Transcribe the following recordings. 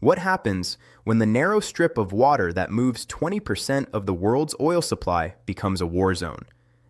What happens when the narrow strip of water that moves 20% of the world's oil supply becomes a war zone?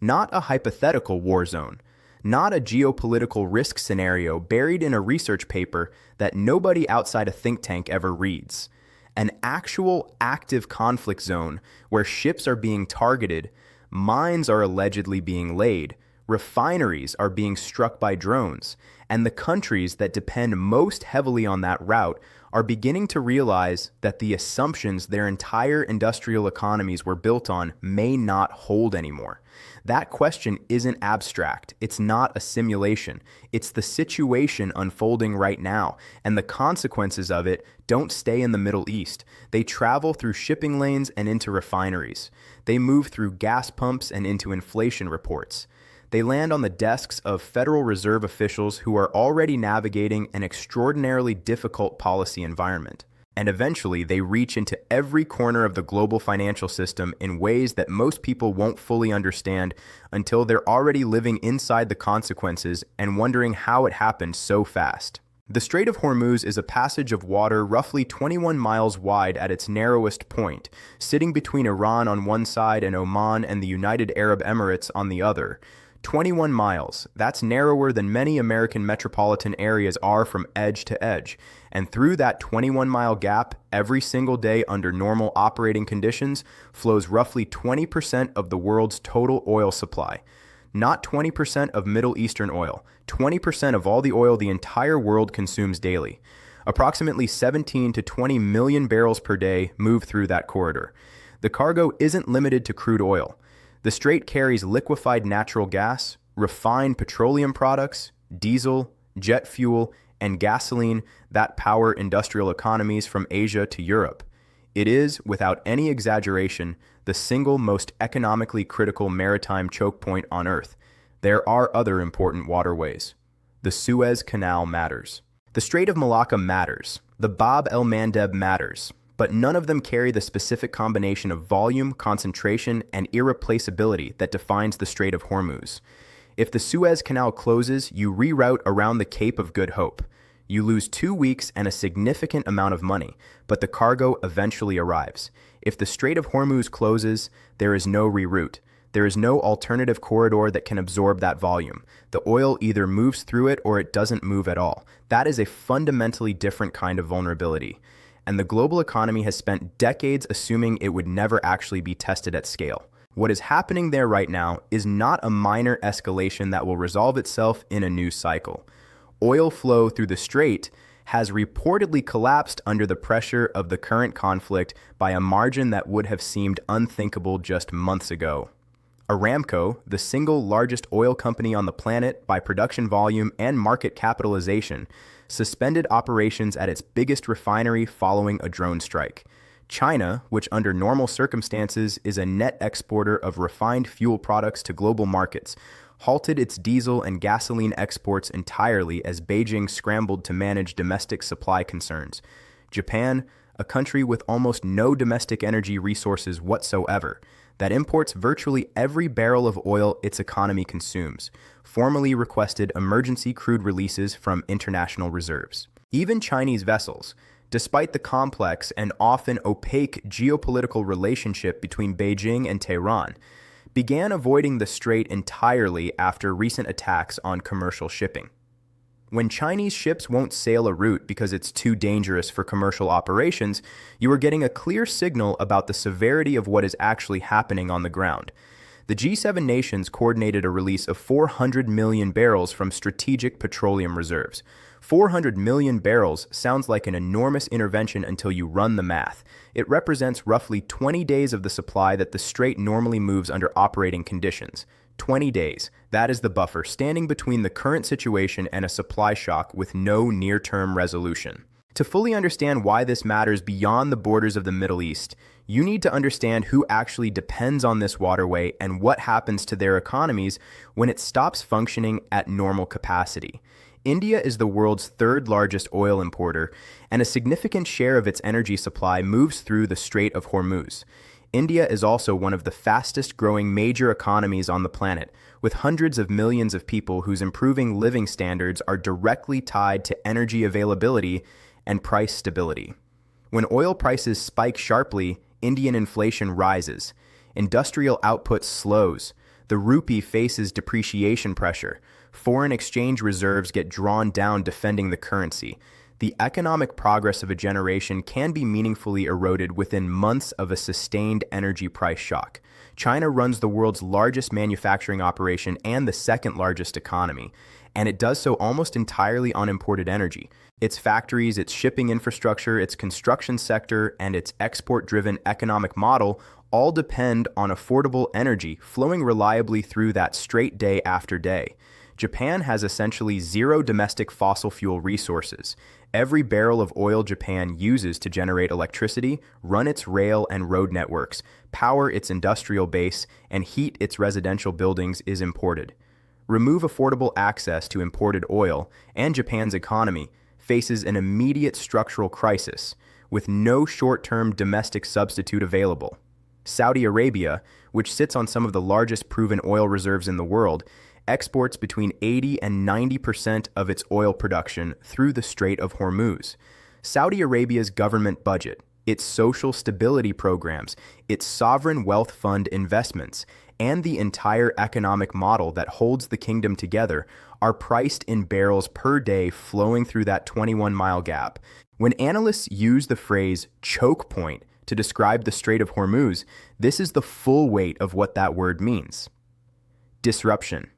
Not a hypothetical war zone, not a geopolitical risk scenario buried in a research paper that nobody outside a think tank ever reads. An actual active conflict zone where ships are being targeted, mines are allegedly being laid, refineries are being struck by drones, and the countries that depend most heavily on that route are beginning to realize that the assumptions their entire industrial economies were built on may not hold anymore. That question isn't abstract. It's not a simulation. It's the situation unfolding right now, and the consequences of it don't stay in the Middle East. They travel through shipping lanes and into refineries. They move through gas pumps and into inflation reports. They land on the desks of Federal Reserve officials who are already navigating an extraordinarily difficult policy environment. And eventually, they reach into every corner of the global financial system in ways that most people won't fully understand until they're already living inside the consequences and wondering how it happened so fast. The Strait of Hormuz is a passage of water roughly 21 miles wide at its narrowest point, sitting between Iran on one side and Oman and the United Arab Emirates on the other. 21 miles, that's narrower than many American metropolitan areas are from edge to edge. And through that 21-mile gap, every single day under normal operating conditions, flows roughly 20% of the world's total oil supply. Not 20% of Middle Eastern oil, 20% of all the oil the entire world consumes daily. Approximately 17 to 20 million barrels per day move through that corridor. The cargo isn't limited to crude oil. The strait carries liquefied natural gas, refined petroleum products, diesel, jet fuel, and gasoline that power industrial economies from Asia to Europe. It is, without any exaggeration, the single most economically critical maritime choke point on Earth. There are other important waterways. The Suez Canal matters. The Strait of Malacca matters. The Bab el-Mandeb matters. But none of them carry the specific combination of volume, concentration, and irreplaceability that defines the Strait of Hormuz. If the Suez Canal closes, you reroute around the Cape of Good Hope. You lose 2 weeks and a significant amount of money, but the cargo eventually arrives. If the Strait of Hormuz closes, there is no reroute. There is no alternative corridor that can absorb that volume. The oil either moves through it or it doesn't move at all. That is a fundamentally different kind of vulnerability. And the global economy has spent decades assuming it would never actually be tested at scale. What is happening there right now is not a minor escalation that will resolve itself in a new cycle. Oil flow through the strait has reportedly collapsed under the pressure of the current conflict by a margin that would have seemed unthinkable just months ago. Aramco, the single largest oil company on the planet by production volume and market capitalization, suspended operations at its biggest refinery following a drone strike. China, which under normal circumstances is a net exporter of refined fuel products to global markets, halted its diesel and gasoline exports entirely as Beijing scrambled to manage domestic supply concerns. Japan, a country with almost no domestic energy resources whatsoever, that imports virtually every barrel of oil its economy consumes, formally requested emergency crude releases from international reserves. Even Chinese vessels, despite the complex and often opaque geopolitical relationship between Beijing and Tehran, began avoiding the strait entirely after recent attacks on commercial shipping. When Chinese ships won't sail a route because it's too dangerous for commercial operations, you are getting a clear signal about the severity of what is actually happening on the ground. The G7 nations coordinated a release of 400 million barrels from strategic petroleum reserves. 400 million barrels sounds like an enormous intervention until you run the math. It represents roughly 20 days of the supply that the strait normally moves under operating conditions. 20 days. That is the buffer standing between the current situation and a supply shock with no near-term resolution. To fully understand why this matters beyond the borders of the Middle East, you need to understand who actually depends on this waterway and what happens to their economies when it stops functioning at normal capacity. India is the world's third largest oil importer, and a significant share of its energy supply moves through the Strait of Hormuz. India is also one of the fastest growing major economies on the planet, with hundreds of millions of people whose improving living standards are directly tied to energy availability and price stability. When oil prices spike sharply, Indian inflation rises. Industrial output slows. The rupee faces depreciation pressure. Foreign exchange reserves get drawn down defending the currency. The economic progress of a generation can be meaningfully eroded within months of a sustained energy price shock. China runs the world's largest manufacturing operation and the second largest economy, and it does so almost entirely on imported energy. Its factories, its shipping infrastructure, its construction sector, and its export-driven economic model all depend on affordable energy flowing reliably through that strait day after day. Japan has essentially zero domestic fossil fuel resources. Every barrel of oil Japan uses to generate electricity, run its rail and road networks, power its industrial base, and heat its residential buildings is imported. Remove affordable access to imported oil, and Japan's economy faces an immediate structural crisis, with no short-term domestic substitute available. Saudi Arabia, which sits on some of the largest proven oil reserves in the world, exports between 80 and 90% of its oil production through the Strait of Hormuz. Saudi Arabia's government budget, its social stability programs, its sovereign wealth fund investments, and the entire economic model that holds the kingdom together are priced in barrels per day flowing through that 21-mile gap. When analysts use the phrase chokepoint to describe the Strait of Hormuz, this is the full weight of what that word means. Disruption.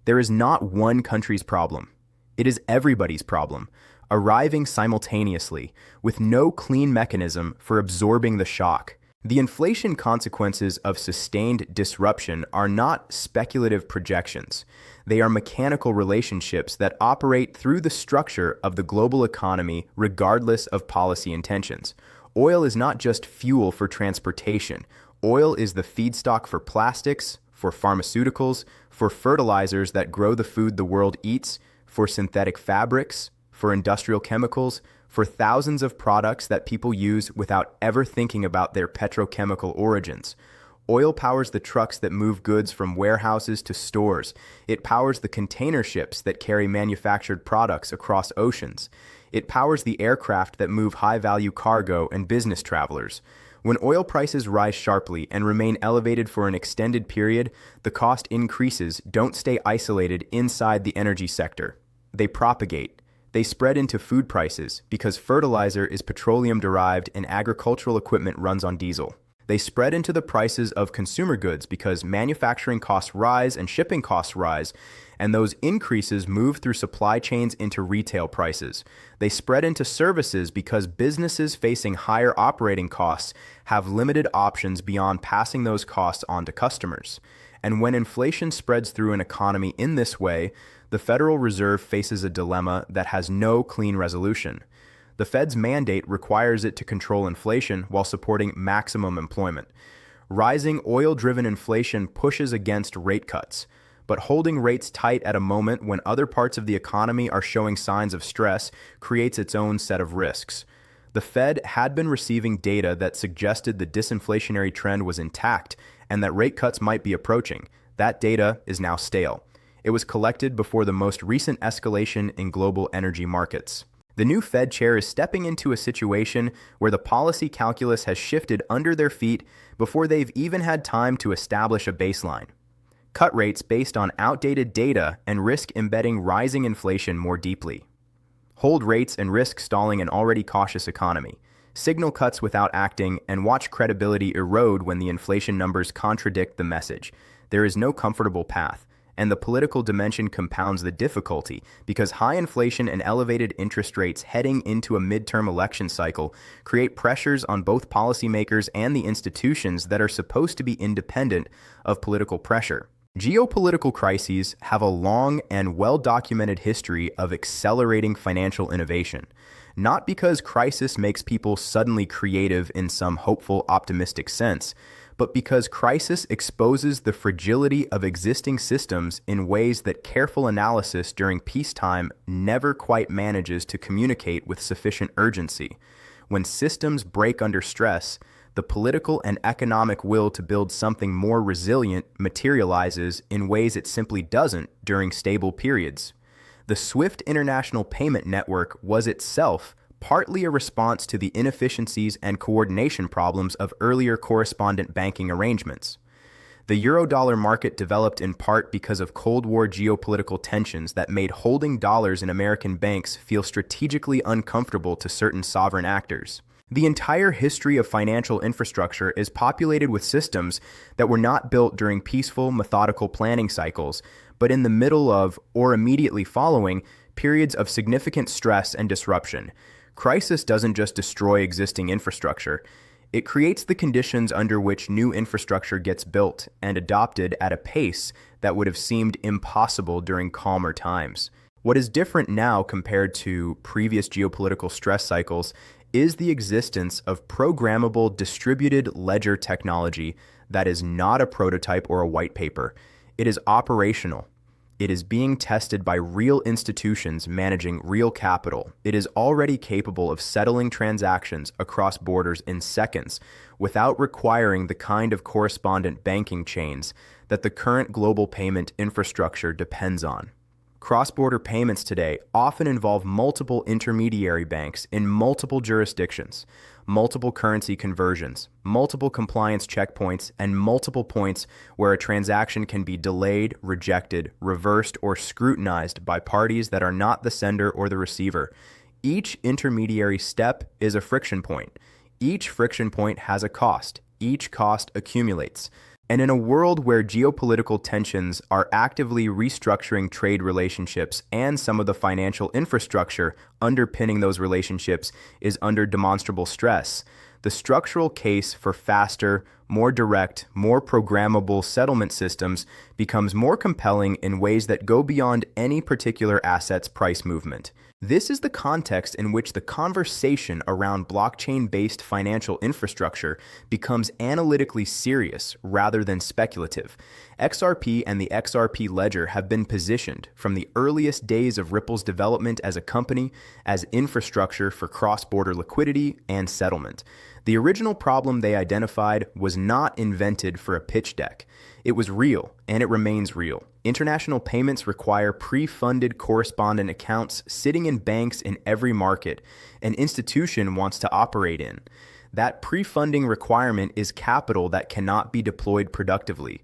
There is not one country's problem. It is everybody's problem, arriving simultaneously, with no clean mechanism for absorbing the shock. The inflation consequences of sustained disruption are not speculative projections. They are mechanical relationships that operate through the structure of the global economy regardless of policy intentions. Oil is not just fuel for transportation. Oil is the feedstock for plastics, for pharmaceuticals, for fertilizers that grow the food the world eats, for synthetic fabrics, for industrial chemicals, for thousands of products that people use without ever thinking about their petrochemical origins. Oil powers the trucks that move goods from warehouses to stores. It powers the container ships that carry manufactured products across oceans. It powers the aircraft that move high-value cargo and business travelers. When oil prices rise sharply and remain elevated for an extended period, the cost increases don't stay isolated inside the energy sector. They propagate. They spread into food prices because fertilizer is petroleum-derived and agricultural equipment runs on diesel. They spread into the prices of consumer goods because manufacturing costs rise and shipping costs rise, and those increases move through supply chains into retail prices. They spread into services because businesses facing higher operating costs have limited options beyond passing those costs on to customers. And when inflation spreads through an economy in this way, the Federal Reserve faces a dilemma that has no clean resolution. The Fed's mandate requires it to control inflation while supporting maximum employment. Rising oil-driven inflation pushes against rate cuts, but holding rates tight at a moment when other parts of the economy are showing signs of stress creates its own set of risks. The Fed had been receiving data that suggested the disinflationary trend was intact and that rate cuts might be approaching. That data is now stale. It was collected before the most recent escalation in global energy markets. The new Fed chair is stepping into a situation where the policy calculus has shifted under their feet before they've even had time to establish a baseline. Cut rates based on outdated data and risk embedding rising inflation more deeply. Hold rates and risk stalling an already cautious economy. Signal cuts without acting and watch credibility erode when the inflation numbers contradict the message. There is no comfortable path. And the political dimension compounds the difficulty because high inflation and elevated interest rates heading into a midterm election cycle create pressures on both policymakers and the institutions that are supposed to be independent of political pressure. Geopolitical crises have a long and well-documented history of accelerating financial innovation, not because crisis makes people suddenly creative in some hopeful, optimistic sense, but because crisis exposes the fragility of existing systems in ways that careful analysis during peacetime never quite manages to communicate with sufficient urgency. When systems break under stress, the political and economic will to build something more resilient materializes in ways it simply doesn't during stable periods. The SWIFT international payment network was itself partly a response to the inefficiencies and coordination problems of earlier correspondent banking arrangements. The eurodollar market developed in part because of Cold War geopolitical tensions that made holding dollars in American banks feel strategically uncomfortable to certain sovereign actors. The entire history of financial infrastructure is populated with systems that were not built during peaceful, methodical planning cycles, but in the middle of, or immediately following, periods of significant stress and disruption. Crisis doesn't just destroy existing infrastructure. It creates the conditions under which new infrastructure gets built and adopted at a pace that would have seemed impossible during calmer times. What is different now compared to previous geopolitical stress cycles is the existence of programmable distributed ledger technology that is not a prototype or a white paper. It is operational. It is being tested by real institutions managing real capital. It is already capable of settling transactions across borders in seconds without requiring the kind of correspondent banking chains that the current global payment infrastructure depends on. Cross-border payments today often involve multiple intermediary banks in multiple jurisdictions, multiple currency conversions, multiple compliance checkpoints, and multiple points where a transaction can be delayed, rejected, reversed, or scrutinized by parties that are not the sender or the receiver. Each intermediary step is a friction point. Each friction point has a cost. Each cost accumulates. And in a world where geopolitical tensions are actively restructuring trade relationships and some of the financial infrastructure underpinning those relationships is under demonstrable stress, the structural case for faster, more direct, more programmable settlement systems becomes more compelling in ways that go beyond any particular asset's price movement. This is the context in which the conversation around blockchain-based financial infrastructure becomes analytically serious rather than speculative. XRP and the XRP ledger have been positioned from the earliest days of Ripple's development as a company as infrastructure for cross-border liquidity and settlement. The original problem they identified was not invented for a pitch deck. It was real, and it remains real. International payments require pre-funded correspondent accounts sitting in banks in every market an institution wants to operate in. That pre-funding requirement is capital that cannot be deployed productively.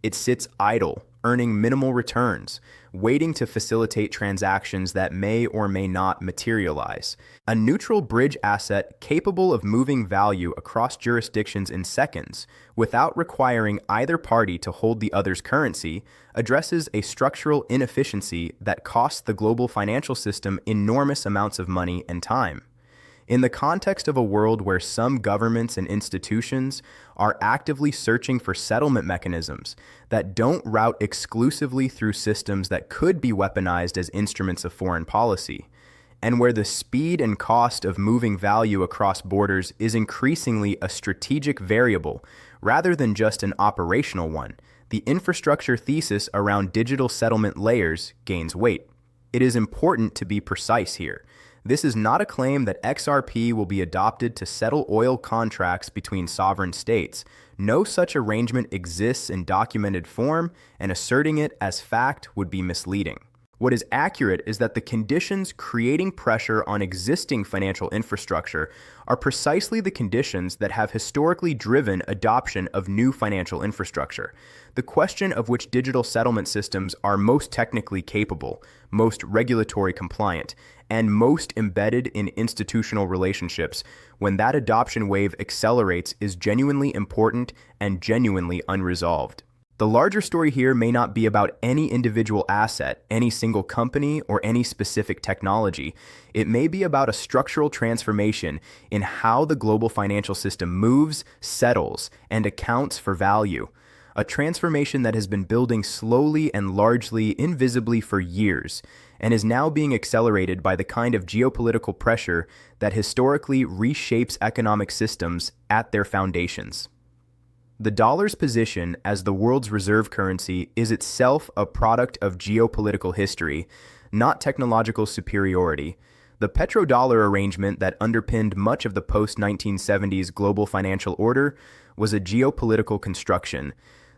It sits idle, earning minimal returns, waiting to facilitate transactions that may or may not materialize. A neutral bridge asset capable of moving value across jurisdictions in seconds without requiring either party to hold the other's currency addresses a structural inefficiency that costs the global financial system enormous amounts of money and time. In the context of a world where some governments and institutions are actively searching for settlement mechanisms that don't route exclusively through systems that could be weaponized as instruments of foreign policy, and where the speed and cost of moving value across borders is increasingly a strategic variable rather than just an operational one, the infrastructure thesis around digital settlement layers gains weight. It is important to be precise here. This is not a claim that XRP will be adopted to settle oil contracts between sovereign states. No such arrangement exists in documented form, and asserting it as fact would be misleading. What is accurate is that the conditions creating pressure on existing financial infrastructure are precisely the conditions that have historically driven adoption of new financial infrastructure. The question of which digital settlement systems are most technically capable, most regulatory compliant, and most embedded in institutional relationships when that adoption wave accelerates is genuinely important and genuinely unresolved. The larger story here may not be about any individual asset, any single company, or any specific technology. It may be about a structural transformation in how the global financial system moves, settles, and accounts for value. A transformation that has been building slowly and largely invisibly for years, and is now being accelerated by the kind of geopolitical pressure that historically reshapes economic systems at their foundations. The dollar's position as the world's reserve currency is itself a product of geopolitical history, not technological superiority. The petrodollar arrangement that underpinned much of the post-1970s global financial order was a geopolitical construction.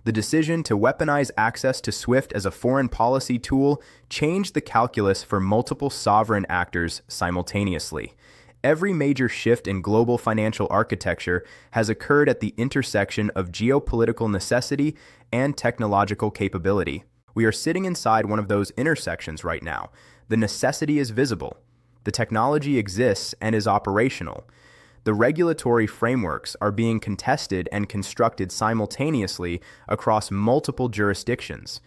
The decision to weaponize access to SWIFT as a foreign policy tool changed the calculus for multiple sovereign actors simultaneously. Every major shift in global financial architecture has occurred at the intersection of geopolitical necessity and technological capability. We are sitting inside one of those intersections right now. The necessity is visible. The technology exists and is operational. The regulatory frameworks are being contested and constructed simultaneously across multiple jurisdictions.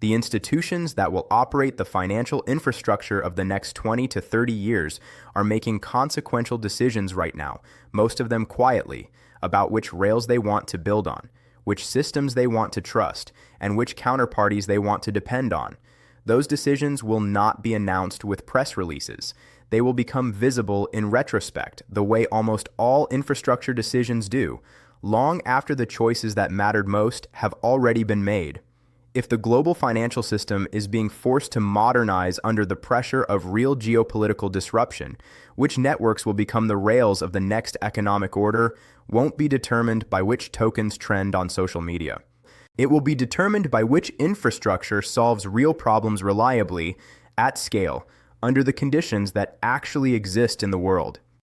The institutions that will operate the financial infrastructure of the next 20 to 30 years are making consequential decisions right now, most of them quietly, about which rails they want to build on, which systems they want to trust, and which counterparties they want to depend on. Those decisions will not be announced with press releases. They will become visible in retrospect, the way almost all infrastructure decisions do, long after the choices that mattered most have already been made. If the global financial system is being forced to modernize under the pressure of real geopolitical disruption, which networks will become the rails of the next economic order won't be determined by which tokens trend on social media. It will be determined by which infrastructure solves real problems reliably, at scale, under the conditions that actually exist in the world.